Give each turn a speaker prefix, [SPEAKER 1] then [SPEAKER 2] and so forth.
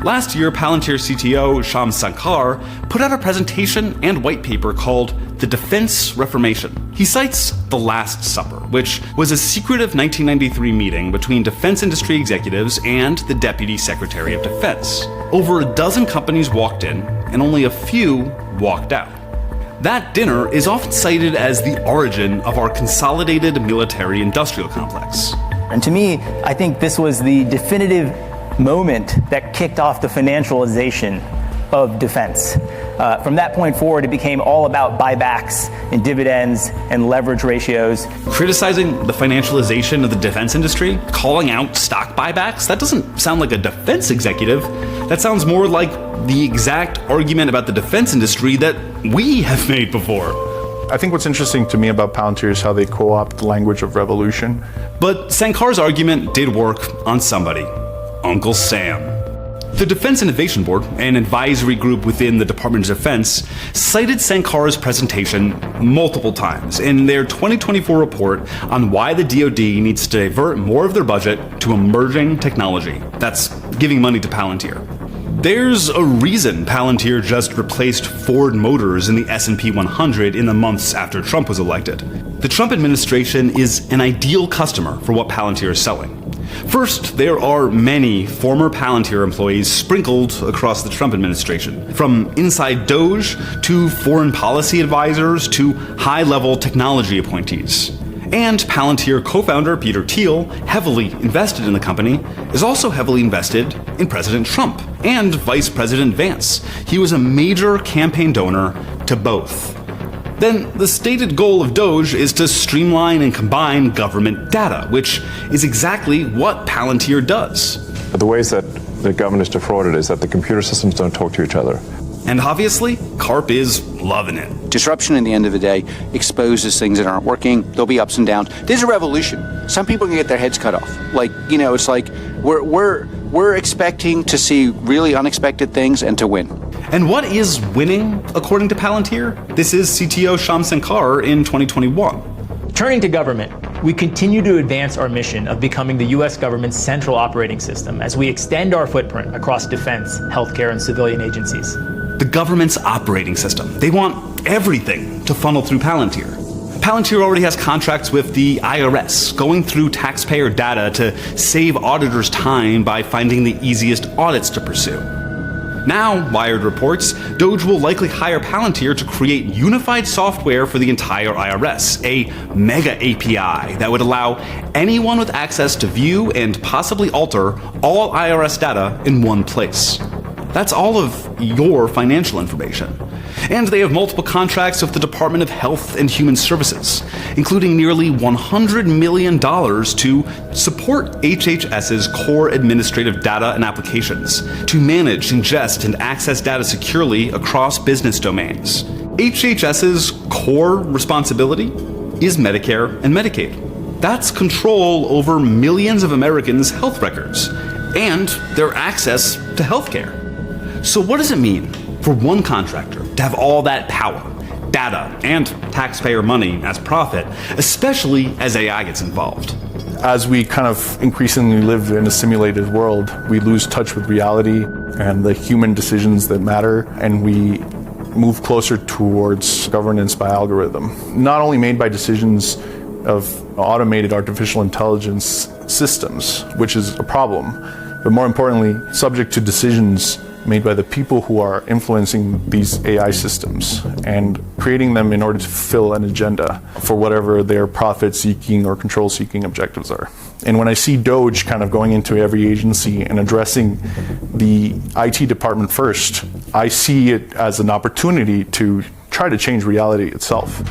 [SPEAKER 1] Last year, Palantir CTO Shyam Sankar put out a presentation and white paper called The Defense Reformation. He cites The Last Supper, which was a secretive 1993 meeting between defense industry executives and the Deputy Secretary of Defense. Over a dozen companies walked in, and only a few walked out. That dinner is often cited as the origin of our consolidated military-industrial complex.
[SPEAKER 2] And to me, I think this was the definitive moment that kicked off the financialization of defense. From that point forward, it became all about buybacks and dividends and leverage ratios.
[SPEAKER 1] Criticizing the financialization of the defense industry, calling out stock buybacks, that doesn't sound like a defense executive. That sounds more like the exact argument about the defense industry that we have made before.
[SPEAKER 3] I think what's interesting to me about Palantir is how they co-opt the language of revolution.
[SPEAKER 1] But Sankar's argument did work on somebody. Uncle Sam. The Defense Innovation Board, an advisory group within the Department of Defense, cited Sankar's presentation multiple times in their 2024 report on why the DoD needs to divert more of their budget to emerging technology. That's giving money to Palantir. There's a reason Palantir just replaced Ford Motors in the S&P 100 in the months after Trump was elected. The Trump administration is an ideal customer for what Palantir is selling. First, there are many former Palantir employees sprinkled across the Trump administration, from inside Doge to foreign policy advisors to high-level technology appointees. And Palantir co-founder Peter Thiel, heavily invested in the company, is also heavily invested in President Trump and Vice President Vance. He was a major campaign donor to both. Then the stated goal of Doge is to streamline and combine government data, which is exactly what Palantir does.
[SPEAKER 4] The ways that the government is defrauded is that the computer systems don't talk to each other.
[SPEAKER 1] And obviously, Karp is loving it.
[SPEAKER 5] Disruption, in the end of the day, exposes things that aren't working. There'll be ups and downs. There's a revolution. Some people can get their heads cut off. It's like we're expecting to see really unexpected things and to win.
[SPEAKER 1] And what is winning, according to Palantir? This is CTO Shyam Sankar in 2021.
[SPEAKER 6] Turning to government, we continue to advance our mission of becoming the U.S. government's central operating system as we extend our footprint across defense, healthcare, and civilian agencies.
[SPEAKER 1] The government's operating system. They want everything to funnel through Palantir. Palantir already has contracts with the IRS, going through taxpayer data to save auditors time by finding the easiest audits to pursue. Now, Wired reports, Doge will likely hire Palantir to create unified software for the entire IRS, a mega API that would allow anyone with access to view and possibly alter all IRS data in one place. That's all of your financial information. And they have multiple contracts with the Department of Health and Human Services, including nearly $100 million to support HHS's core administrative data and applications, to manage, ingest, and access data securely across business domains. HHS's core responsibility is Medicare and Medicaid. That's control over millions of Americans' health records and their access to healthcare. So what does it mean for one contractor to have all that power, data, and taxpayer money as profit, especially as AI gets involved?
[SPEAKER 3] As we kind of increasingly live in a simulated world, we lose touch with reality and the human decisions that matter, and we move closer towards governance by algorithm. Not only made by decisions of automated artificial intelligence systems, which is a problem, but more importantly, subject to decisions made by the people who are influencing these AI systems and creating them in order to fulfill an agenda for whatever their profit-seeking or control-seeking objectives are. And when I see Doge kind of going into every agency and addressing the IT department first, I see it as an opportunity to try to change reality itself.